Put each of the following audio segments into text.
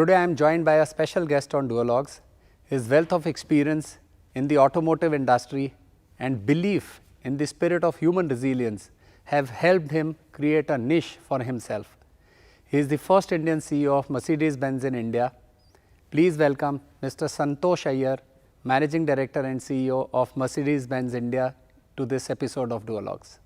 Today I am joined by a special guest on Duologues. His wealth of experience in the automotive industry and belief in the spirit of human resilience have helped him create a niche for himself. He is the first Indian CEO of Mercedes-Benz in India. Please welcome Mr. Santosh Iyer, Managing Director and CEO of Mercedes-Benz India, to this episode of Duologues.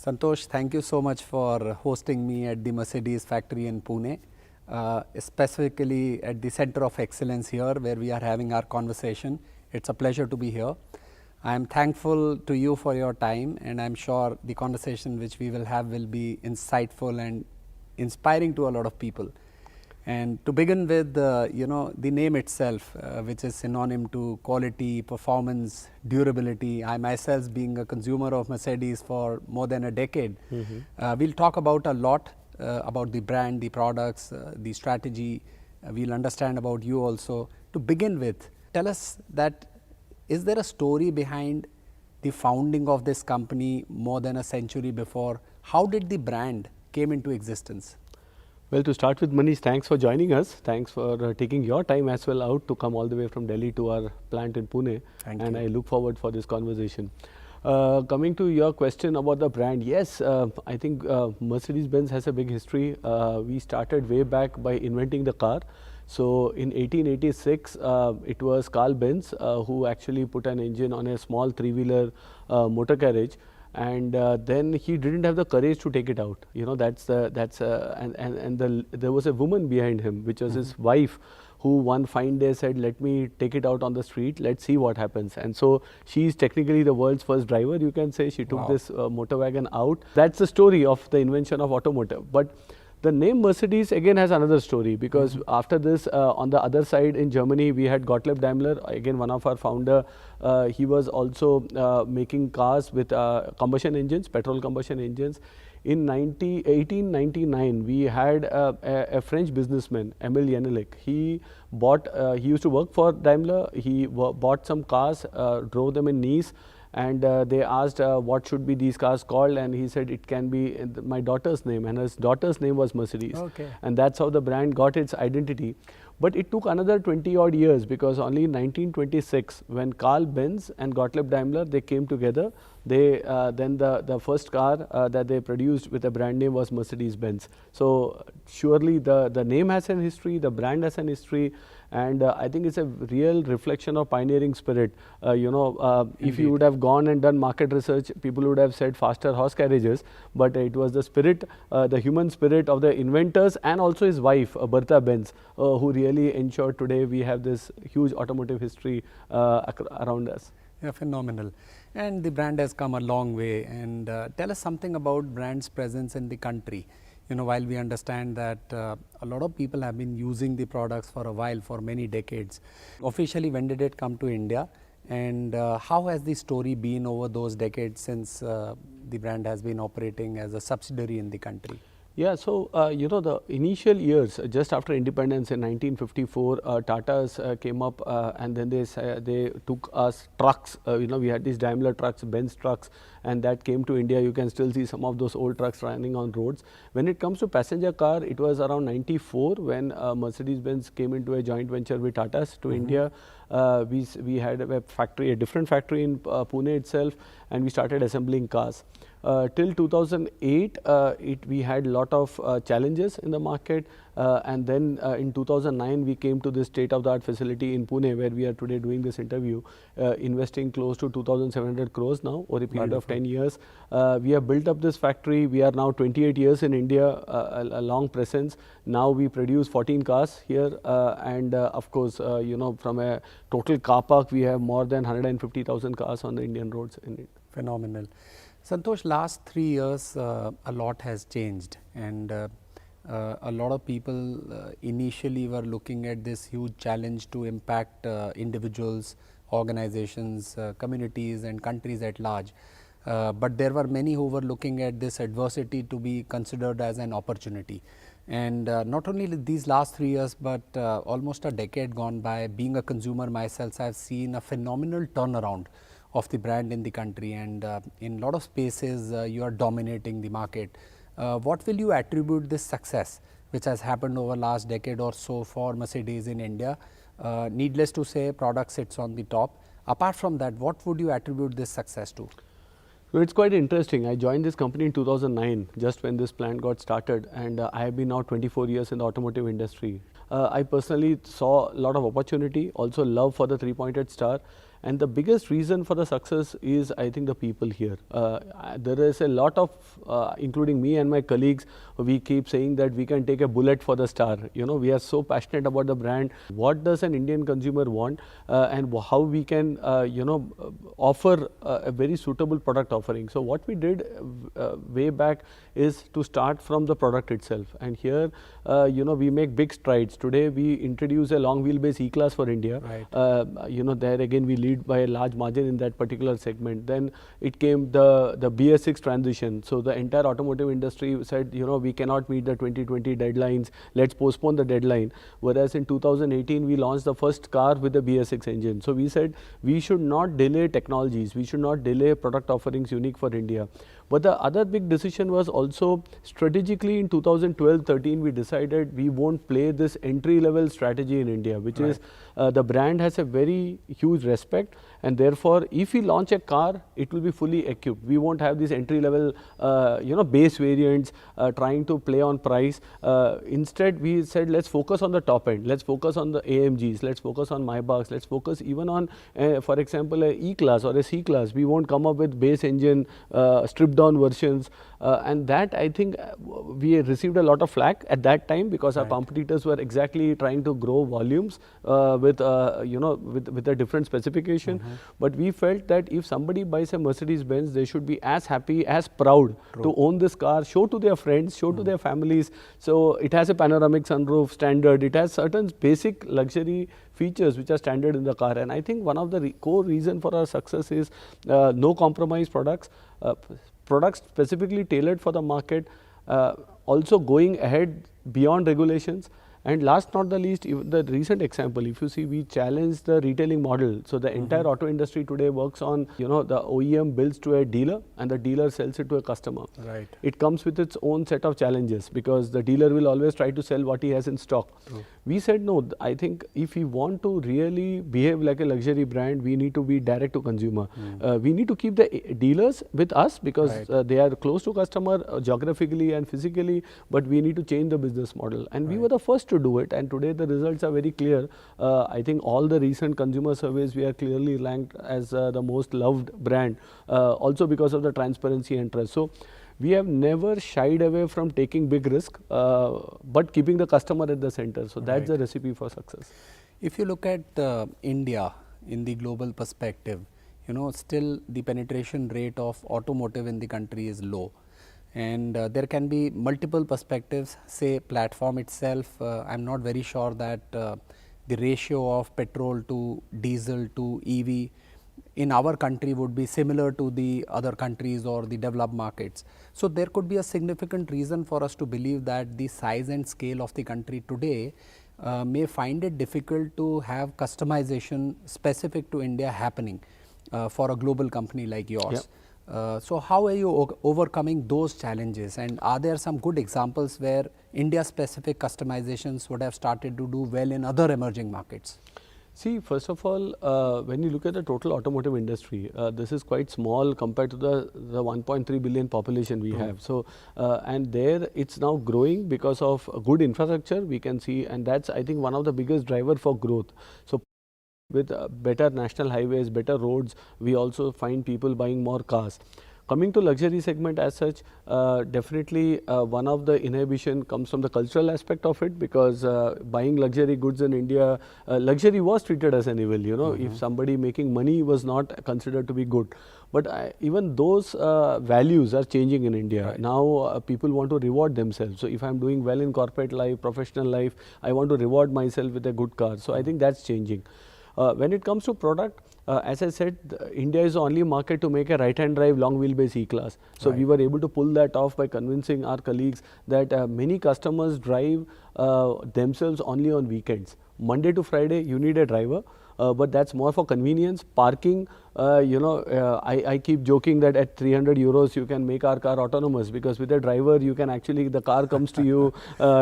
Santosh, thank you so much for hosting me at the Mercedes factory in Pune, specifically at the Center of Excellence here where we are having our conversation. It's a pleasure to be here. I am thankful to you for your time, and I'm sure the conversation which we will have will be insightful and inspiring to a lot of people. And to begin with, the name itself, which is synonym to quality, performance, durability. I myself, being a consumer of Mercedes for more than a decade, we'll talk about a lot about the brand, the products, the strategy. We'll understand about you also. To begin with, tell us that is there a story behind the founding of this company more than a century before? How did the brand came into existence? Well, to start with, Manish, thanks for joining us. Thanks for taking your time as well out to come all the way from Delhi to our plant in Pune. Thank and you. I look forward for this conversation. Coming to your question about the brand, yes, I think Mercedes-Benz has a big history. We started way back by inventing the car. So in 1886, it was Carl Benz who actually put an engine on a small three-wheeler motor carriage. And then he didn't have the courage to take it out. You know, there was a woman behind him, which was his wife, who one fine day said, "Let me take it out on the street. Let's see what happens." And so she is technically the world's first driver. You can say she took this motor wagon out. That's the story of the invention of automotive. But the name Mercedes again has another story, because after this, on the other side in Germany, we had Gottlieb Daimler, again one of our founder. He was also making cars with combustion engines, petrol combustion engines. In 1899, we had a French businessman, Emile Yennelik. He used to work for Daimler. He bought some cars, drove them in Nice. And they asked what should be these cars called, and he said it can be my daughter's name, and his daughter's name was Mercedes. Okay. And that's how the brand got its identity. But it took another 20 odd years, because only in 1926, when Carl Benz and Gottlieb Daimler, they came together, they then the first car that they produced with a brand name was Mercedes-Benz. So surely the name has an history, the brand has an history, and I think it's a real reflection of pioneering spirit. If you would have gone and done market research, people would have said faster horse carriages, but it was the spirit, the human spirit of the inventors, and also his wife, Bertha Benz, who really ensured today we have this huge automotive history around us. Yeah, phenomenal. And the brand has come a long way. And tell us something about brand's presence in the country. You know, while we understand that a lot of people have been using the products for a while, for many decades. Officially, when did it come to India? And how has the story been over those decades since the brand has been operating as a subsidiary in the country? Yeah, so the initial years, just after independence in 1954, Tatas came up and then they took us trucks. We had these Daimler trucks, Benz trucks, and that came to India. You can still see some of those old trucks running on roads. When it comes to passenger car, it was around 94 when Mercedes-Benz came into a joint venture with Tatas to India. We had a different factory in Pune itself, and we started assembling cars. Till 2008, we had a lot of challenges in the market, and then in 2009 we came to this state-of-the-art facility in Pune, where we are today doing this interview, investing close to 2,700 crores now over a period of 10 years. We have built up this factory. We are now 28 years in India, a long presence. Now we produce 14 cars here, and of course, from a total car park, we have more than 150,000 cars on the Indian roads. Phenomenal. Santosh, last 3 years, a lot has changed, and a lot of people initially were looking at this huge challenge to impact individuals, organizations, communities and countries at large. But there were many who were looking at this adversity to be considered as an opportunity. And not only these last 3 years, but almost a decade gone by, being a consumer myself, I have seen a phenomenal turnaround of the brand in the country, and in a lot of spaces you are dominating the market. What will you attribute this success which has happened over last decade or so for Mercedes in India? Needless to say, product sits on the top. Apart from that, what would you attribute this success to? So it's quite interesting. I joined this company in 2009, just when this plant got started, and I have been now 24 years in the automotive industry. I personally saw a lot of opportunity, also love for the three-pointed star. And the biggest reason for the success is, I think, the people here. There is a lot of, including me and my colleagues, we keep saying that we can take a bullet for the star. You know, we are so passionate about the brand. What does an Indian consumer want, and how we can, offer a very suitable product offering. So what we did way back is to start from the product itself. And here, we make big strides. Today, we introduce a long wheelbase E-Class for India. Right. There again, we lead by a large margin in that particular segment. Then it came the BS6 transition. So the entire automotive industry said, we cannot meet the 2020 deadlines, let's postpone the deadline. Whereas in 2018, we launched the first car with the BS6 engine. So we said we should not delay technologies, we should not delay product offerings unique for India. But the other big decision was also strategically in 2012-13, we decided we won't play this entry-level strategy in India, which is the brand has a very huge respect, and therefore, if we launch a car, it will be fully equipped. We won't have these entry-level, base variants trying to play on price. Instead, we said let's focus on the top end. Let's focus on the AMGs. Let's focus on Maybachs. Let's focus even on, for example, a E-Class or a C-Class. We won't come up with base engine, stripped down versions, and that I think we received a lot of flack at that time because our competitors were exactly trying to grow volumes with a different specification. But we felt that if somebody buys a Mercedes-Benz, they should be as happy, as proud to own this car, show to their friends, show to their families. So it has a panoramic sunroof standard, it has certain basic luxury features which are standard in the car. And I think one of the core reason for our success is no compromise products, products specifically tailored for the market, also going ahead beyond regulations. And last not the least, the recent example, if you see, we challenged the retailing model. So the entire auto industry today works on, the OEM builds to a dealer and the dealer sells it to a customer. Right. It comes with its own set of challenges because the dealer will always try to sell what he has in stock. We said no, I think if we want to really behave like a luxury brand, we need to be direct to consumer. We need to keep the dealers with us because they are close to customer geographically and physically, but we need to change the business model. And we were the first to do it, and today the results are very clear. I think all the recent consumer surveys, we are clearly ranked as the most loved brand, also because of the transparency and trust. So we have never shied away from taking big risk, but keeping the customer at the center. So that's the recipe for success. If you look at India in the global perspective, still the penetration rate of automotive in the country is low. And there can be multiple perspectives, say platform itself. I'm not very sure that the ratio of petrol to diesel to EV in our country would be similar to the other countries or the developed markets. So there could be a significant reason for us to believe that the size and scale of the country today may find it difficult to have customization specific to India happening for a global company like yours. So how are you overcoming those challenges, and are there some good examples where India specific customizations would have started to do well in other emerging markets? See, first of all, when you look at the total automotive industry, this is quite small compared to the 1.3 billion population we have. So, and there it's now growing because of good infrastructure we can see, and that's I think one of the biggest driver for growth. So with better national highways, better roads, we also find people buying more cars. Coming to luxury segment as such, definitely one of the inhibition comes from the cultural aspect of it, because buying luxury goods in India, luxury was treated as an evil, if somebody making money was not considered to be good. But even those values are changing in India. Now people want to reward themselves. So if I'm doing well in corporate life, professional life, I want to reward myself with a good car. So I think that's changing. When it comes to product, as I said, India is the only market to make a right-hand drive long wheelbase E-Class. So we were able to pull that off by convincing our colleagues that many customers drive themselves only on weekends. Monday to Friday, you need a driver. but that's more for convenience. Parking, I keep joking that at 300 euros you can make our car autonomous, because with a driver you can actually, the car comes to you,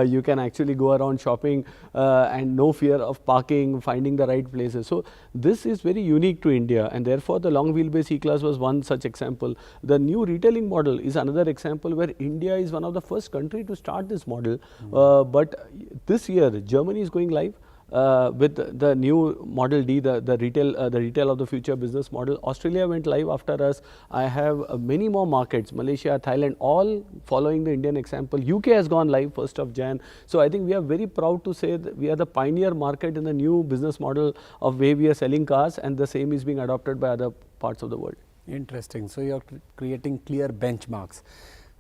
you can actually go around shopping and no fear of parking, finding the right places. So this is very unique to India, and therefore the long wheelbase E-Class was one such example. The new retailing model is another example where India is one of the first country to start this model. But this year Germany is going live with the new Model D, the retail of the future business model. Australia went live after us. I have many more markets, Malaysia, Thailand, all following the Indian example. UK has gone live 1st of Jan. So I think we are very proud to say that we are the pioneer market in the new business model of way we are selling cars, and the same is being adopted by other parts of the world. Interesting. So you're creating clear benchmarks.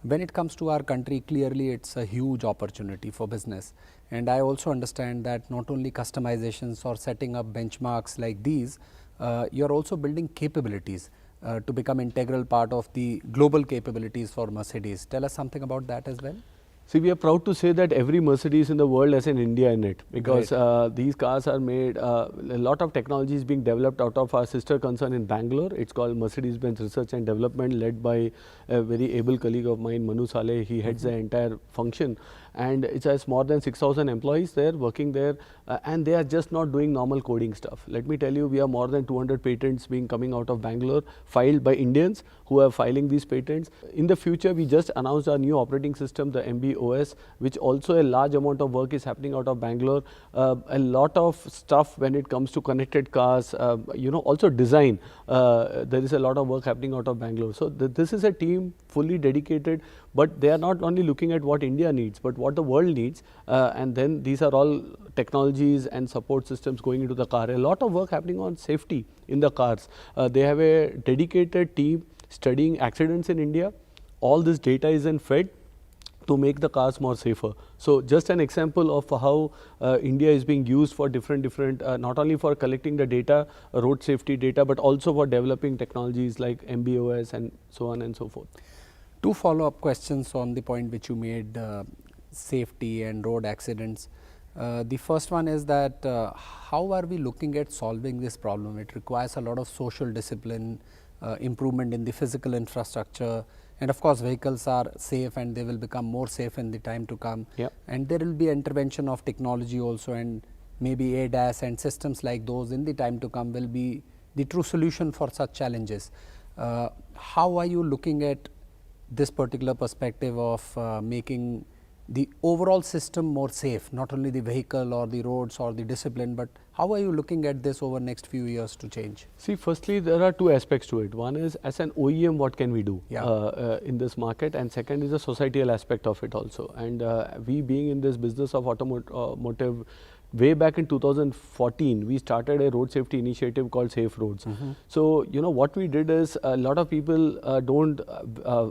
When it comes to our country, clearly it's a huge opportunity for business. And I also understand that not only customizations or setting up benchmarks like these, you're also building capabilities to become integral part of the global capabilities for Mercedes. Tell us something about that as well. See, we are proud to say that every Mercedes in the world has an India in it, because these cars are made, a lot of technology is being developed out of our sister concern in Bangalore. It's called Mercedes-Benz Research and Development, led by a very able colleague of mine, Manu Saleh. He heads the entire function, and it has more than 6,000 employees there, working there, and they are just not doing normal coding stuff. Let me tell you, we have more than 200 patents coming out of Bangalore, filed by Indians who are filing these patents. In the future, we just announced our new operating system, the MB-OS, which also a large amount of work is happening out of Bangalore. A lot of stuff when it comes to connected cars, also design. There is a lot of work happening out of Bangalore. So this is a team fully dedicated, but they are not only looking at what India needs, but what the world needs. And then these are all technologies and support systems going into the car. A lot of work happening on safety in the cars. They have a dedicated team studying accidents in India. All this data is then fed to make the cars more safer. So just an example of how India is being used for different, not only for collecting the data, road safety data, but also for developing technologies like MB-OS and so on and so forth. Two follow-up questions on the point which you made, safety and road accidents. The first one is that how are we looking at solving this problem? It requires a lot of social discipline, improvement in the physical infrastructure, and of course vehicles are safe and they will become more safe in the time to come. Yep. And there will be intervention of technology also, and maybe ADAS and systems like those in the time to come will be the true solution for such challenges. How are you looking at this particular perspective of making the overall system more safe, not only the vehicle or the roads or the discipline, but how are you looking at this over next few years to change? See, firstly, there are two aspects to it. One is, as an OEM, what can we do in this market? And second is the societal aspect of it also. And we being in this business of automotive, way back in 2014, we started a road safety initiative called Safe Roads. So, what we did is, a lot of people don't,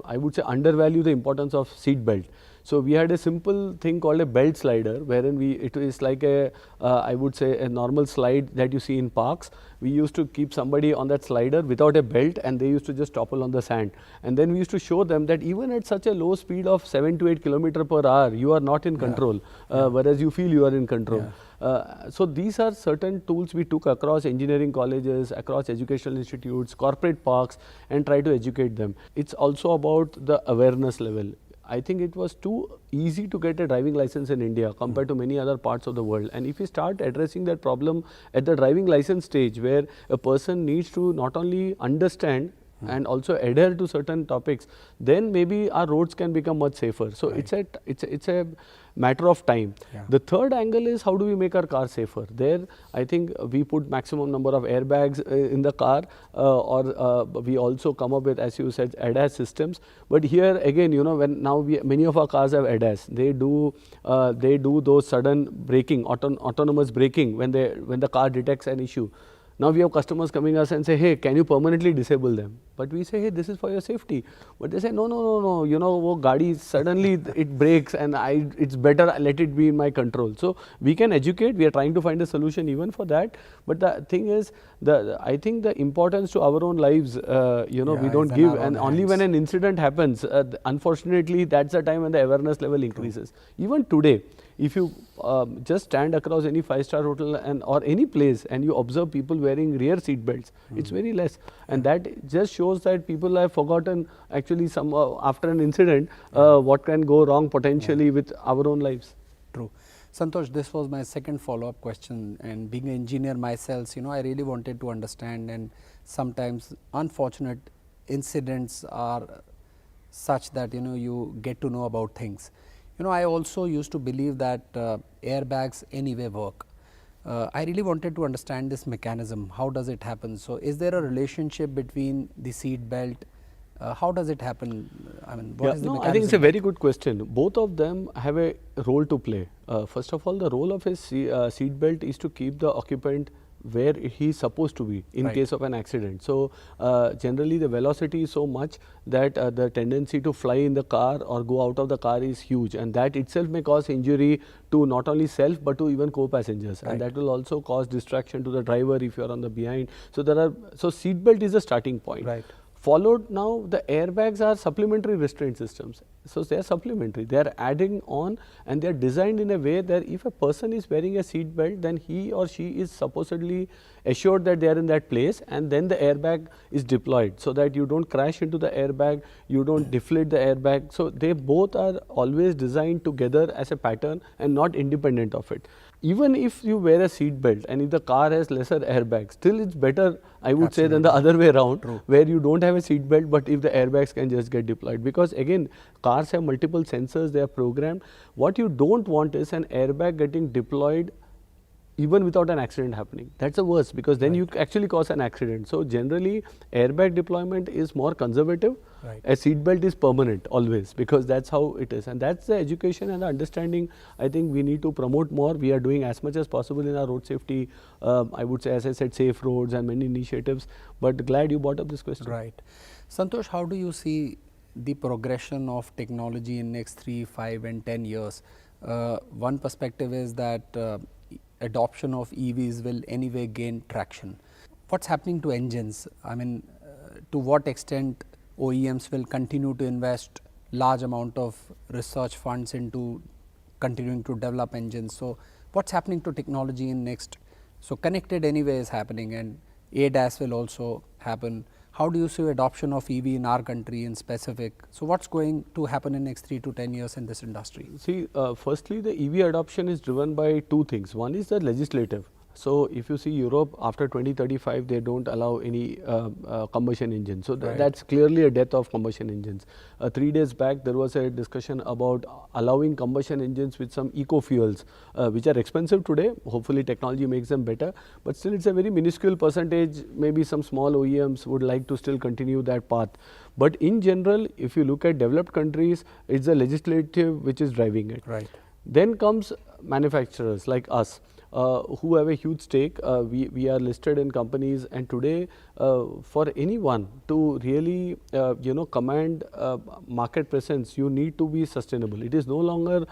I would say, undervalue the importance of seat belt. So we had a simple thing called a belt slider, wherein it is like a, I would say, a normal slide that you see in parks. We used to keep somebody on that slider without a belt, and they used to just topple on the sand. And then we used to show them that even at such a low speed of 7 to 8 km per hour, you are not in control, whereas you feel you are in control. So these are certain tools we took across engineering colleges, across educational institutes, corporate parks, and try to educate them. It's also about the awareness level. I think it was too easy to get a driving license in India compared to many other parts of the world. And if we start addressing that problem at the driving license stage, where a person needs to not only understand and also adhere to certain topics, then maybe our roads can become much safer. So it's a matter of time. The third angle is, how do we make our car safer? There, I think we put maximum number of airbags in the car, or we also come up with, as you said, ADAS systems. But here again, when now many of our cars have ADAS, they do those sudden braking, autonomous braking when the car detects an issue. Now we have customers coming us and say, hey, can you permanently disable them? But we say, hey, this is for your safety. But they say, no, wo gaadi, suddenly it breaks and it's better, let it be in my control. So we can educate, we are trying to find a solution even for that. But the thing is, I think the importance to our own lives, we don't give. And only when an incident happens, unfortunately, that's the time when the awareness level increases. Even today, if you just stand across any 5-star hotel and or any place and you observe people wearing rear seat belts, it's very less. And that just shows that people have forgotten actually some after an incident what can go wrong potentially with our own lives. True. Santosh, this was my second follow-up question, and being an engineer myself, I really wanted to understand, and sometimes unfortunate incidents are such that you get to know about things. I also used to believe that airbags anyway work. I really wanted to understand this mechanism. How does it happen? So, is there a relationship between the seat belt? How does it happen? I mean, what is the mechanism? I think it's a very good question. Both of them have a role to play. First of all, the role of a seat belt is to keep the occupant where he is supposed to be in case of an accident. So, generally the velocity is so much that the tendency to fly in the car or go out of the car is huge, and that itself may cause injury to not only self but to even co-passengers, and that will also cause distraction to the driver if you are on the behind. So, seat belt is the starting point. Followed now, the airbags are supplementary restraint systems. So, they are supplementary, they are adding on, and they are designed in a way that if a person is wearing a seat belt, then he or she is supposedly assured that they are in that place, and then the airbag is deployed so that you don't crash into the airbag, you don't deflate the airbag. So, they both are always designed together as a pattern and not independent of it. Even if you wear a seat belt and if the car has lesser airbags, still it's better, I would say, than the other way around, where you don't have a seat belt but if the airbags can just get deployed, because again cars have multiple sensors, they are programmed. What you don't want is an airbag getting deployed even without an accident happening. That's the worst, because then you actually cause an accident. So, generally airbag deployment is more conservative. A seat belt is permanent always, because that's how it is, and that's the education and the understanding I think we need to promote more. We are doing as much as possible in our road safety, I would say, as I said, safe roads and many initiatives, but glad you brought up this question. Right. Santosh, how do you see the progression of technology in next 3, 5 and 10 years? One perspective is that adoption of EVs will anyway gain traction. What's happening to engines? I mean, to what extent OEMs will continue to invest large amount of research funds into continuing to develop engines? So, what's happening to technology in next? So, connected anyway is happening, and ADAS will also happen. How do you see adoption of EV in our country in specific? So, what's going to happen in next 3 to 10 years in this industry? See, firstly, the EV adoption is driven by two things. One is the legislative. So, if you see Europe, after 2035 they don't allow any combustion engine. So, that's clearly a death of combustion engines. 3 days back there was a discussion about allowing combustion engines with some eco fuels, which are expensive today. Hopefully technology makes them better, but still it's a very minuscule percentage. Maybe some small OEMs would like to still continue that path. But in general, if you look at developed countries, it's the legislative which is driving it. Then comes manufacturers like us, who have a huge stake. We are listed in companies, and today for anyone to really command market presence, you need to be sustainable. It is no longer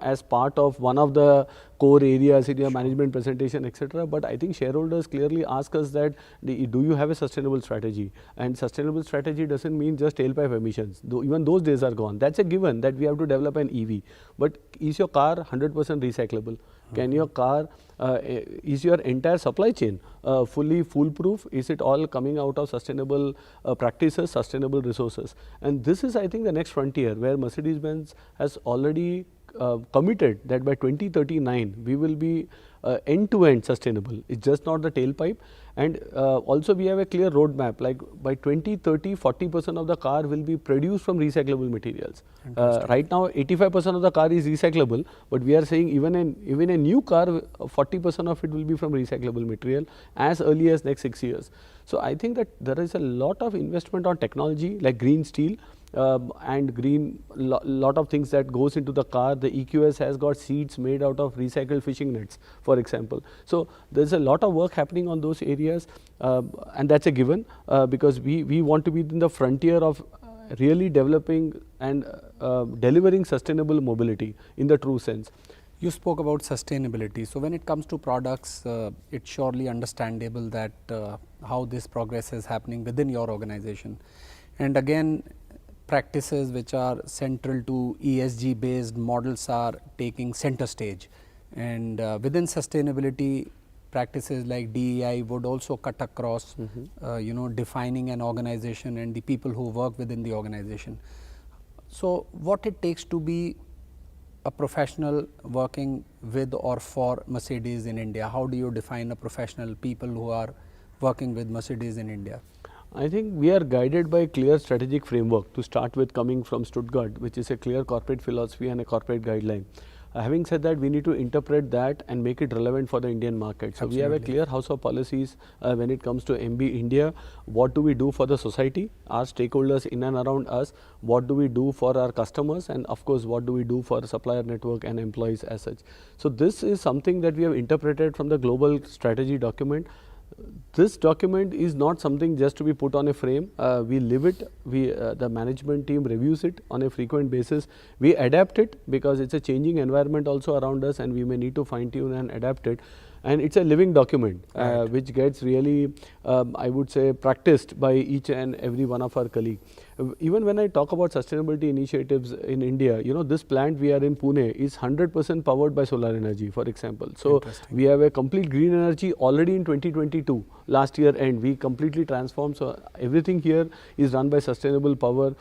as part of one of the core areas in your management presentation, etc. But I think shareholders clearly ask us that, do you have a sustainable strategy? And sustainable strategy doesn't mean just tailpipe emissions, though even those days are gone. That's a given that we have to develop an EV. But is your car 100% recyclable? Can your car, is your entire supply chain fully foolproof? Is it all coming out of sustainable practices, sustainable resources? And this is, I think, the next frontier, where Mercedes-Benz has already committed that by 2039 we will be end-to-end sustainable. It's just not the tailpipe. And also we have a clear roadmap, like by 2030 40% of the car will be produced from recyclable materials. Right now 85% of the car is recyclable, but we are saying even a new car 40% of it will be from recyclable material as early as next 6 years. So, I think that there is a lot of investment on technology like green steel, and lot of things that goes into the car. The EQS has got seats made out of recycled fishing nets, for example. So, there is a lot of work happening on those areas, and that's a given, because we want to be in the frontier of really developing and delivering sustainable mobility in the true sense. You spoke about sustainability. So, when it comes to products, it's surely understandable that how this progress is happening within your organization. And again, practices which are central to ESG based models are taking center stage, and within sustainability, practices like DEI would also cut across defining an organization and the people who work within the organization. So what it takes to be a professional working with or for Mercedes in India? How do you define a professional, people who are working with Mercedes in India? I think we are guided by a clear strategic framework, to start with, coming from Stuttgart, which is a clear corporate philosophy and a corporate guideline. Having said that, we need to interpret that and make it relevant for the Indian market. So, we have a clear house of policies when it comes to MB India. What do we do for the society, our stakeholders in and around us? What do we do for our customers? And of course, what do we do for the supplier network and employees as such? So, this is something that we have interpreted from the global strategy document. This document is not something just to be put on a frame. We live it. The management team reviews it on a frequent basis. We adapt it because it's a changing environment also around us, and we may need to fine tune and adapt it. And it's a living document, which gets really, I would say, practiced by each and every one of our colleagues. Even when I talk about sustainability initiatives in India, this plant we are in Pune is 100% powered by solar energy, for example. So, we have a complete green energy already in 2022, last year, and we completely transformed. So, everything here is run by sustainable power.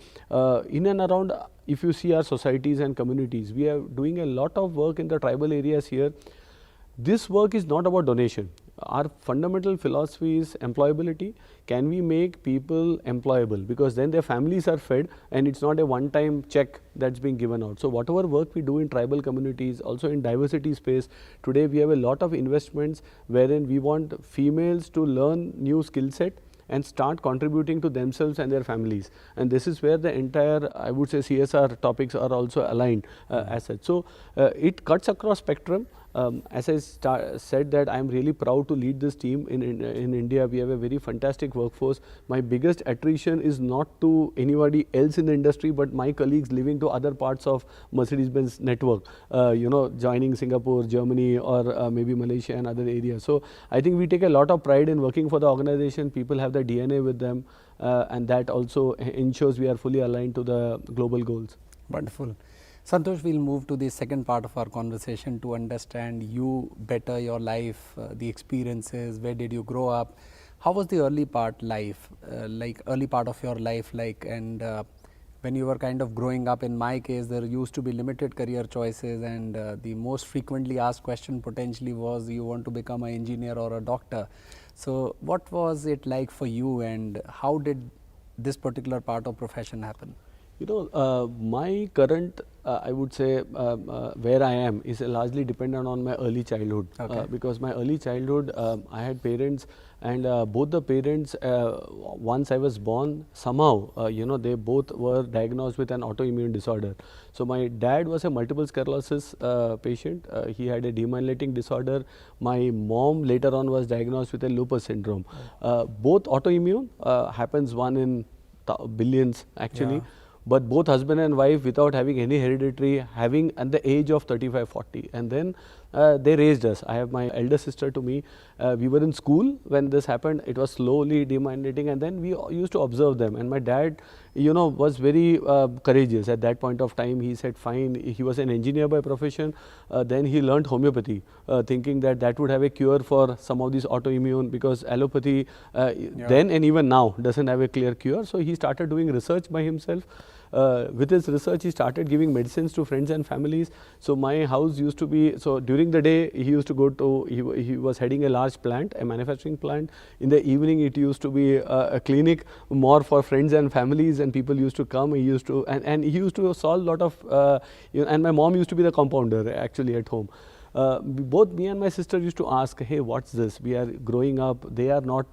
In and around, if you see our societies and communities, we are doing a lot of work in the tribal areas here. This work is not about donation. Our fundamental philosophy is employability. Can we make people employable? Because then their families are fed, and it's not a one-time check that's being given out. So, whatever work we do in tribal communities, also in diversity space, today we have a lot of investments wherein we want females to learn new skill set and start contributing to themselves and their families. And this is where the entire, I would say, CSR topics are also aligned as such. So, it cuts across spectrum. As I said that I am really proud to lead this team in India. We have a very fantastic workforce. My biggest attrition is not to anybody else in the industry, but my colleagues living to other parts of Mercedes-Benz network, joining Singapore, Germany, or maybe Malaysia and other areas. So, I think we take a lot of pride in working for the organization. People have the DNA with them, and that also ensures we are fully aligned to the global goals. Wonderful. Santosh, we'll move to the second part of our conversation to understand you better, your life, the experiences, where did you grow up, how was the early part of your life like, and when you were kind of growing up. In my case, there used to be limited career choices, and the most frequently asked question potentially was, you want to become an engineer or a doctor. So, what was it like for you, and how did this particular part of profession happen? My current, I would say, where I am is largely dependent on my early childhood. Because my early childhood, I had parents, and both the parents, once I was born, somehow, they both were diagnosed with an autoimmune disorder. So, my dad was a multiple sclerosis patient. He had a demyelinating disorder. My mom later on was diagnosed with a lupus syndrome. Both autoimmune, happens one in billions actually. Yeah. But both husband and wife, without having any hereditary, having at the age of 35, 40, and then they raised us. I have my elder sister to me. We were in school when this happened. It was slowly demyelinating, and then we used to observe them. And my dad, was very courageous at that point of time. He said, fine. He was an engineer by profession. Then he learned homeopathy, thinking that that would have a cure for some of these autoimmune, because allopathy then and even now doesn't have a clear cure. So, he started doing research by himself. With his research, he started giving medicines to friends and families. So, my house used to be, so during the day, he used to go to, he was heading a large plant, a manufacturing plant. In the evening, it used to be a clinic more for friends and families, and people used to come. He used to, and he used to solve a lot of, and my mom used to be the compounder actually at home. Both me and my sister used to ask, hey, what's this? We are growing up, they are not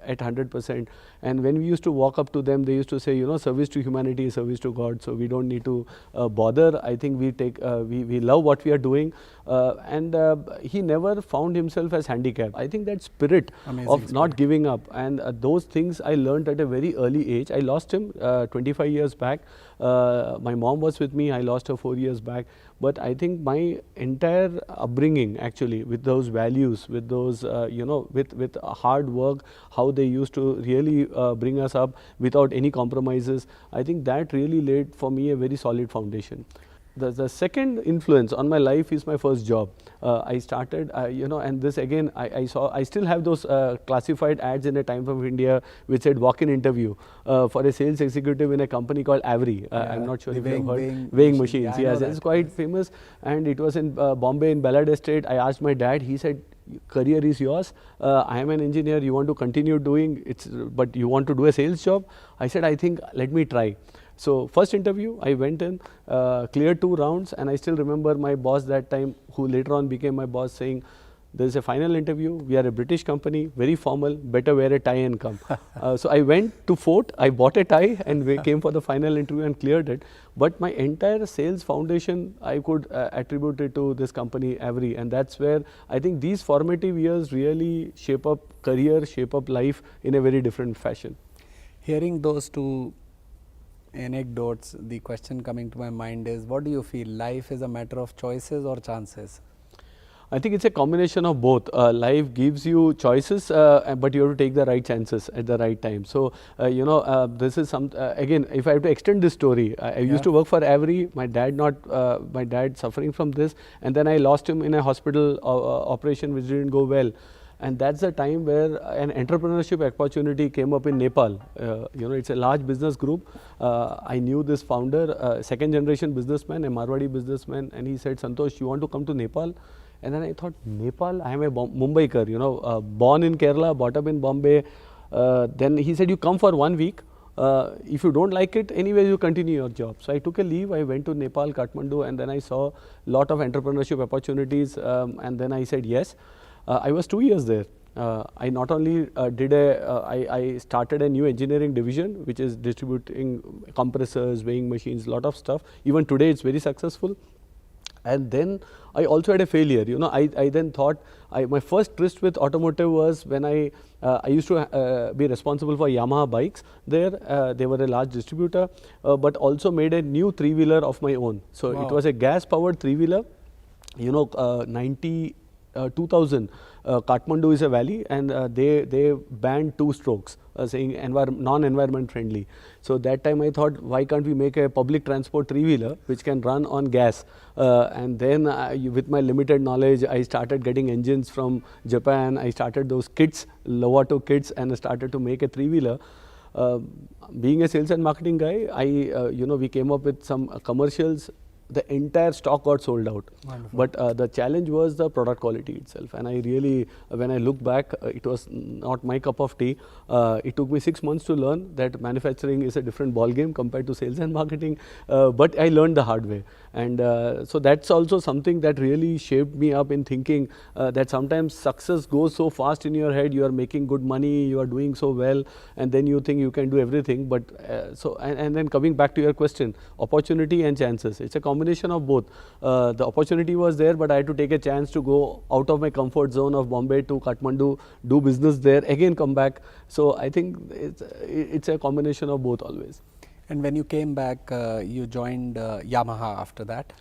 at 100%. And when we used to walk up to them, they used to say, service to humanity is service to God. So, we don't need to bother. I think we take, we love what we are doing. And he never found himself as handicapped. I think that spirit of not giving up, and those things I learned at a very early age. I lost him 25 years back. My mom was with me. I lost her 4 years back. But I think my entire upbringing actually with those values, with those, with hard work, how they used to really bring us up without any compromises, I think that really laid for me a very solid foundation. The second influence on my life is my first job. I started, and this again, I still have those classified ads in a Times of India which said walk-in interview for a sales executive in a company called Avery. I'm not sure if you have heard. Weighing machines, yeah, yes, it's quite famous. And it was in Bombay, in Ballard Estate. I asked my dad, he said, career is yours. I am an engineer, you want to continue doing it, but you want to do a sales job? I said, I think, let me try. So first interview, I went in, cleared 2 rounds, and I still remember my boss that time, who later on became my boss, saying, there is a final interview, we are a British company, very formal, better wear a tie and come. So I went to Fort, I bought a tie and we came for the final interview and cleared it. But my entire sales foundation, I could attribute it to this company, Avery, and that's where I think these formative years really shape up career, shape up life in a very different fashion. Hearing those 2 anecdotes, the question coming to my mind is, what do you feel, life is a matter of choices or chances? I think it's a combination of both. Life gives you choices, but you have to take the right chances at the right time. So, this is again, if I have to extend this story, I used to work for Avery, my dad suffering from this, and then I lost him in a hospital operation which didn't go well. And that's the time where an entrepreneurship opportunity came up in Nepal. It's a large business group. I knew this founder, second generation businessman, a Marwadi businessman, and he said, Santosh, you want to come to Nepal? And then I thought, Nepal, I am a Mumbaiker, born in Kerala, brought up in Bombay. Then he said, you come for 1 week. If you don't like it, anyway, you continue your job. So I took a leave, I went to Nepal, Kathmandu, and then I saw a lot of entrepreneurship opportunities, and then I said yes. I was 2 years there. I not only I started a new engineering division which is distributing compressors, weighing machines, lot of stuff. Even today it's very successful. And then I also had a failure. I then thought, my first tryst with automotive was when I used to be responsible for Yamaha bikes there. They were a large distributor, but also made a new 3-wheeler of my own. So wow. It was a gas powered 3-wheeler, 2000, Kathmandu is a valley, and they banned 2 strokes, saying non-environment friendly. So that time I thought, why can't we make a public transport 3-wheeler which can run on gas? And then with my limited knowledge, I started getting engines from Japan. I started those kits, Lovato kits, and I started to make a 3-wheeler. Being a sales and marketing guy, we came up with some commercials. The entire stock got sold out. Wonderful. But the challenge was the product quality itself. And I really, when I look back, it was not my cup of tea. It took me 6 months to learn that manufacturing is a different ball game compared to sales and marketing. But I learned the hard way. And so that's also something that really shaped me up in thinking that sometimes success goes so fast in your head, you are making good money, you are doing so well, and then you think you can do everything. But and then coming back to your question, opportunity and chances. It's a combination of both. The opportunity was there, but I had to take a chance to go out of my comfort zone of Bombay to Kathmandu, do business there, again come back. So I think it's a combination of both always. And when you came back, you joined Yamaha after that?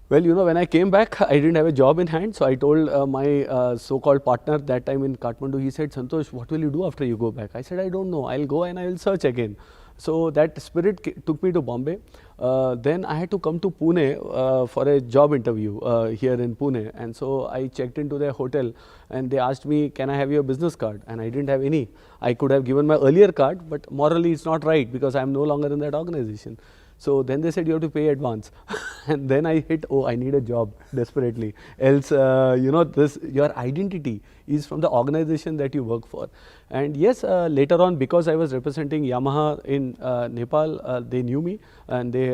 Well, when I came back, I didn't have a job in hand. So I told my so-called partner that time in Kathmandu, he said, Santosh, what will you do after you go back? I said, I don't know. I'll go and I will search again. So that spirit took me to Bombay. Then I had to come to Pune for a job interview here in Pune. And so I checked into their hotel and they asked me, can I have your business card? And I didn't have any. I could have given my earlier card, but morally it's not right because I'm no longer in that organization. So then they said you have to pay advance. And then I hit, I need a job desperately. Else, your identity is from the organization that you work for. And yes, later on, because I was representing Yamaha in Nepal, they knew me and they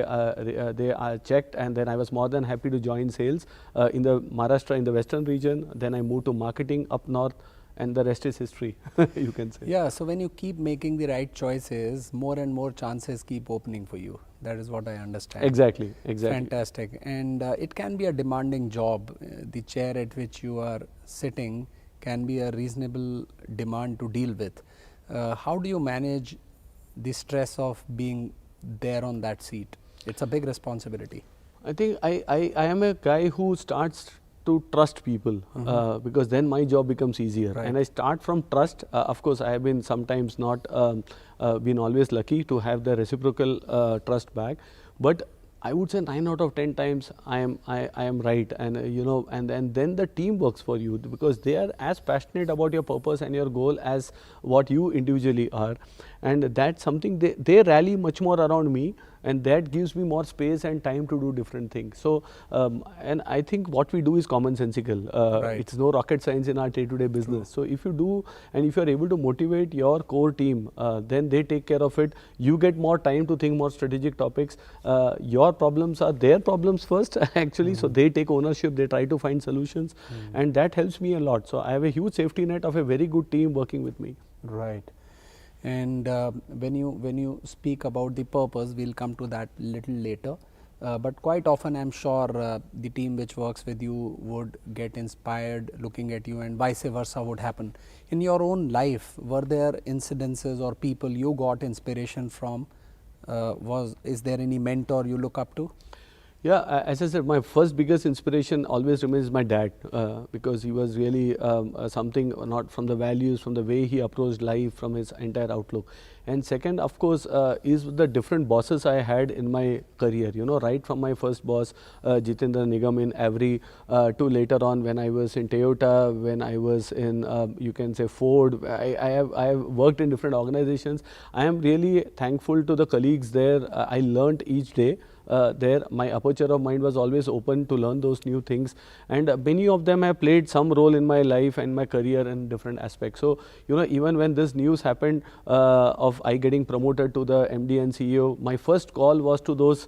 checked, and then I was more than happy to join sales in the Maharashtra, in the western region. Then I moved to marketing up north. And the rest is history, you can say. Yeah, so when you keep making the right choices, more and more chances keep opening for you. That is what I understand. Exactly. Fantastic. And it can be a demanding job. The chair at which you are sitting can be a reasonable demand to deal with. How do you manage the stress of being there on that seat? It's a big responsibility. I think I am a guy who starts to trust people because then my job becomes easier. Right. And I start from trust. Of course, I have been sometimes not been always lucky to have the reciprocal trust back. But I would say 9 out of 10 times I am right, and you know, and then the team works for you because they are as passionate about your purpose and your goal as what you individually are, and that's something they rally much more around me, and that gives me more space and time to do different things. So and I think what we do is commonsensical. Right. It's no rocket science in our day-to-day business. So if you do, and if you are able to motivate your core team, then they take care of it. You get more time to think more strategic topics. Your problems are their problems first actually, so they take ownership, they try to find solutions, and that helps me a lot. So I have a huge safety net of a very good team working with me. Right. And when you speak about the purpose, we'll come to that little later. But quite often, I'm sure the team which works with you would get inspired looking at you, and vice versa would happen. In your own life, were there incidences or people you got inspiration from? Is there any mentor you look up to? Yeah, as I said, my first biggest inspiration always remains my dad because he was really something, not from the values, from the way he approached life, from his entire outlook. And second, of course, is the different bosses I had in my career, you know, right from my first boss, Jitendra Nigam in Avery, to later on when I was in Toyota, when I was in, you can say, Ford. I have worked in different organizations. I am really thankful to the colleagues there. I learned each day. There my aperture of mind was always open to learn those new things, and many of them have played some role in my life and my career in different aspects. So you know, even when this news happened of I getting promoted to the MD and CEO, my first call was to those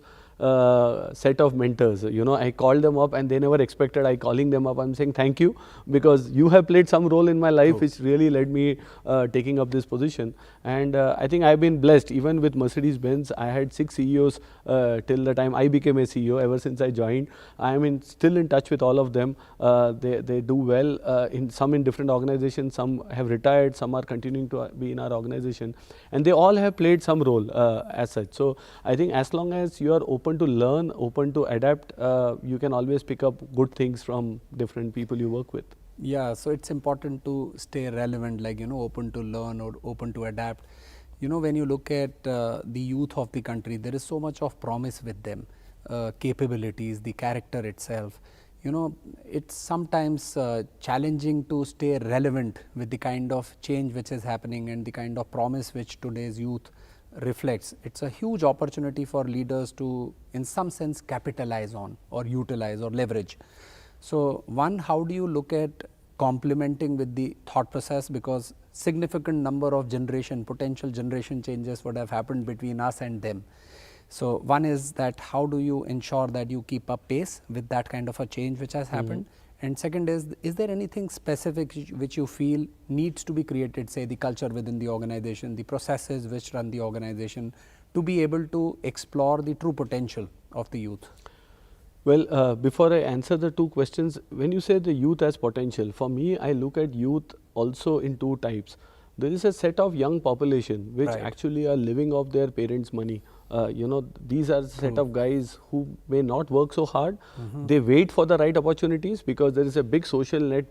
set of mentors. You know, I called them up and they never expected I calling them up. I'm saying thank you because you have played some role in my life which really led me taking up this position. And I think I've been blessed. Even with Mercedes-Benz, I had 6 CEOs till the time I became a CEO. Ever since I joined, I am still in touch with all of them. They do well in different organizations. Some have retired, some are continuing to be in our organization, and they all have played some role as such. So I think as long as you are open to learn, open to adapt, you can always pick up good things from different people you work with. Yeah, so it's important to stay relevant, like, you know, open to learn or open to adapt. You know, when you look at the youth of the country, there is so much of promise with them, capabilities, the character itself. You know, it's sometimes challenging to stay relevant with the kind of change which is happening and the kind of promise which today's youth reflects. It's a huge opportunity for leaders to, in some sense, capitalize on or utilize or leverage. So one, how do you look at complementing with the thought process, because significant number of potential generation changes would have happened between us and them. So one is that how do you ensure that you keep up pace with that kind of a change which has happened? And second is there anything specific which you feel needs to be created, say the culture within the organization, the processes which run the organization, to be able to explore the true potential of the youth? Well, before I answer the 2 questions, when you say the youth has potential, for me, I look at youth also in 2 types. There is a set of young population which actually are living off their parents' money. You know, these are a set of guys who may not work so hard. They wait for the right opportunities because there is a big social net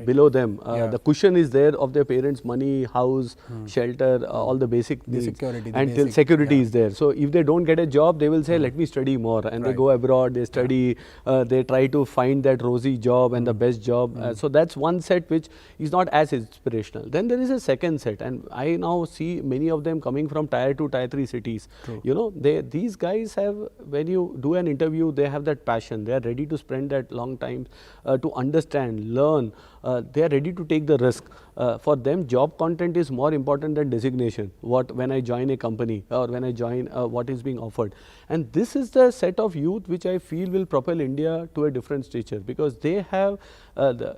below them. The cushion is there of their parents' money, house, shelter, all the basic needs. Security, and security is there. So if they don't get a job, they will say, let me study more. And they go abroad, they study, they try to find that rosy job and the best job. So that's one set which is not as inspirational. Then there is a second set, and I now see many of them coming from tier 2, tier 3 cities. You know, these guys have, when you do an interview, they have that passion. They are ready to spend that long time to understand, learn. They are ready to take the risk. For them, job content is more important than designation. When I join a company or when I join what is being offered. And this is the set of youth which I feel will propel India to a different stature, because they have,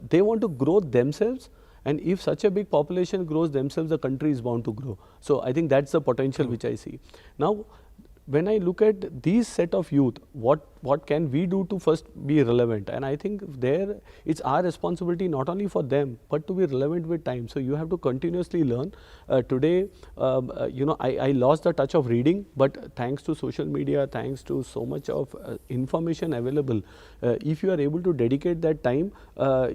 they want to grow themselves. And if such a big population grows themselves, the country is bound to grow. So I think that's the potential which I see. Now, when I look at these set of youth, what what can we do to first be relevant. And I think there it's our responsibility not only for them but to be relevant with time. So you have to continuously learn. Today, I lost the touch of reading, but thanks to social media, thanks to so much of information available, if you are able to dedicate that time,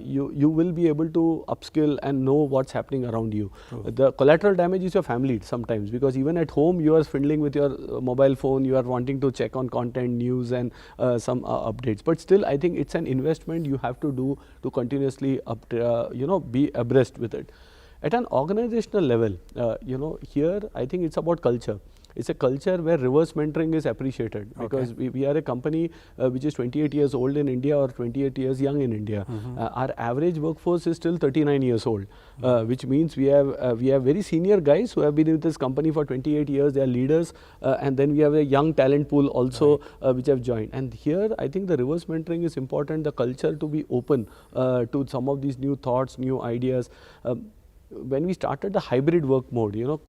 you will be able to upskill and know what's happening around you. The collateral damage is your family sometimes, because even at home you are fiddling with your mobile phone, you are wanting to check on content, news and some updates. But still, I think it's an investment you have to do to continuously be abreast with it. At an organizational level, here I think it's about culture. It's a culture where reverse mentoring is appreciated, because we are a company which is 28 years old in India or 28 years young in India. Our average workforce is still 39 years old, which means we have very senior guys who have been with this company for 28 years. They are leaders, and then we have a young talent pool also which have joined. And here I think the reverse mentoring is important. The culture to be open to some of these new thoughts, new ideas. When we started the hybrid work mode,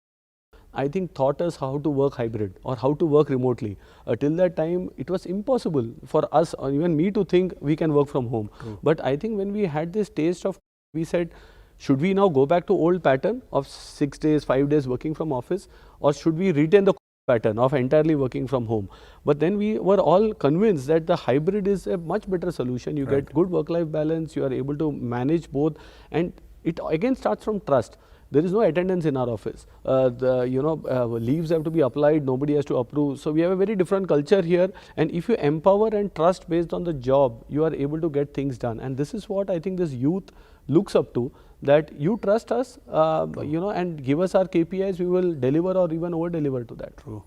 I think taught us how to work hybrid or how to work remotely. Till that time, it was impossible for us or even me to think we can work from home. But I think when we had this taste of, we said, should we now go back to old pattern of 6 days, 5 days working from office, or should we retain the pattern of entirely working from home? But then we were all convinced that the hybrid is a much better solution. You get good work-life balance, you are able to manage both, and it again starts from trust. There is no attendance in our office. Leaves have to be applied, nobody has to approve. So we have a very different culture here, and if you empower and trust based on the job, you are able to get things done. And this is what I think this youth looks up to, that you trust us, and give us our KPIs, we will deliver or even over deliver to that. True.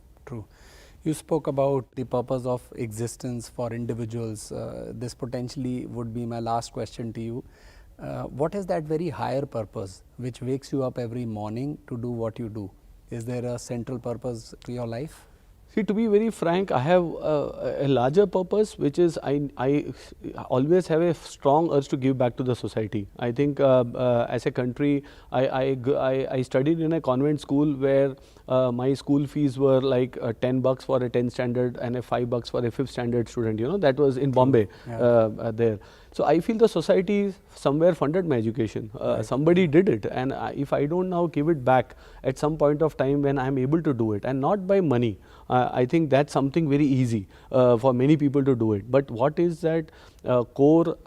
You spoke about the purpose of existence for individuals. This potentially would be my last question to you. What is that very higher purpose which wakes you up every morning to do what you do? Is there a central purpose to your life? See, to be very frank, I have a larger purpose, which is I always have a strong urge to give back to the society. I think as a country, I studied in a convent school where my school fees were like $10 for a 10th standard and a $5 for a 5th standard student. That was in Bombay there. So I feel the society somewhere funded my education. Somebody did it, and if I don't now give it back at some point of time when I'm able to do it, and not by money, I think that's something very easy for many people to do it. But what is that core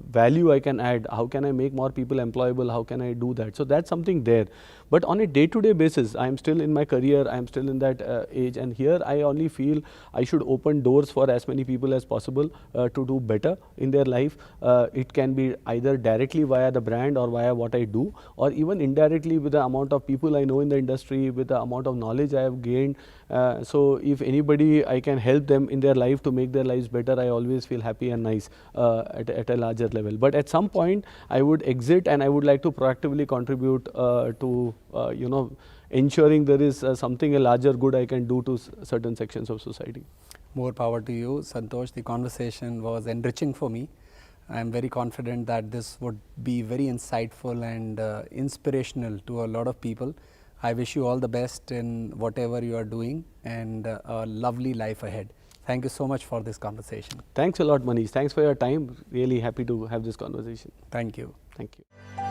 value I can add? How can I make more people employable? How can I do that? So that's something there. But on a day-to-day basis, I'm still in my career, I'm still in that age, and here I only feel I should open doors for as many people as possible to do better in their life. It can be either directly via the brand or via what I do, or even indirectly with the amount of people I know in the industry, with the amount of knowledge I have gained. So if anybody, I can help them in their life to make their lives better, I always feel happy and nice at a larger level. But at some point, I would exit and I would like to proactively contribute to ensuring there is something, a larger good I can do to certain sections of society. More power to you, Santosh. The conversation was enriching for me. I am very confident that this would be very insightful and inspirational to a lot of people. I wish you all the best in whatever you are doing, and a lovely life ahead. Thank you so much for this conversation. Thanks a lot, Manish. Thanks for your time. Really happy to have this conversation. Thank you. Thank you.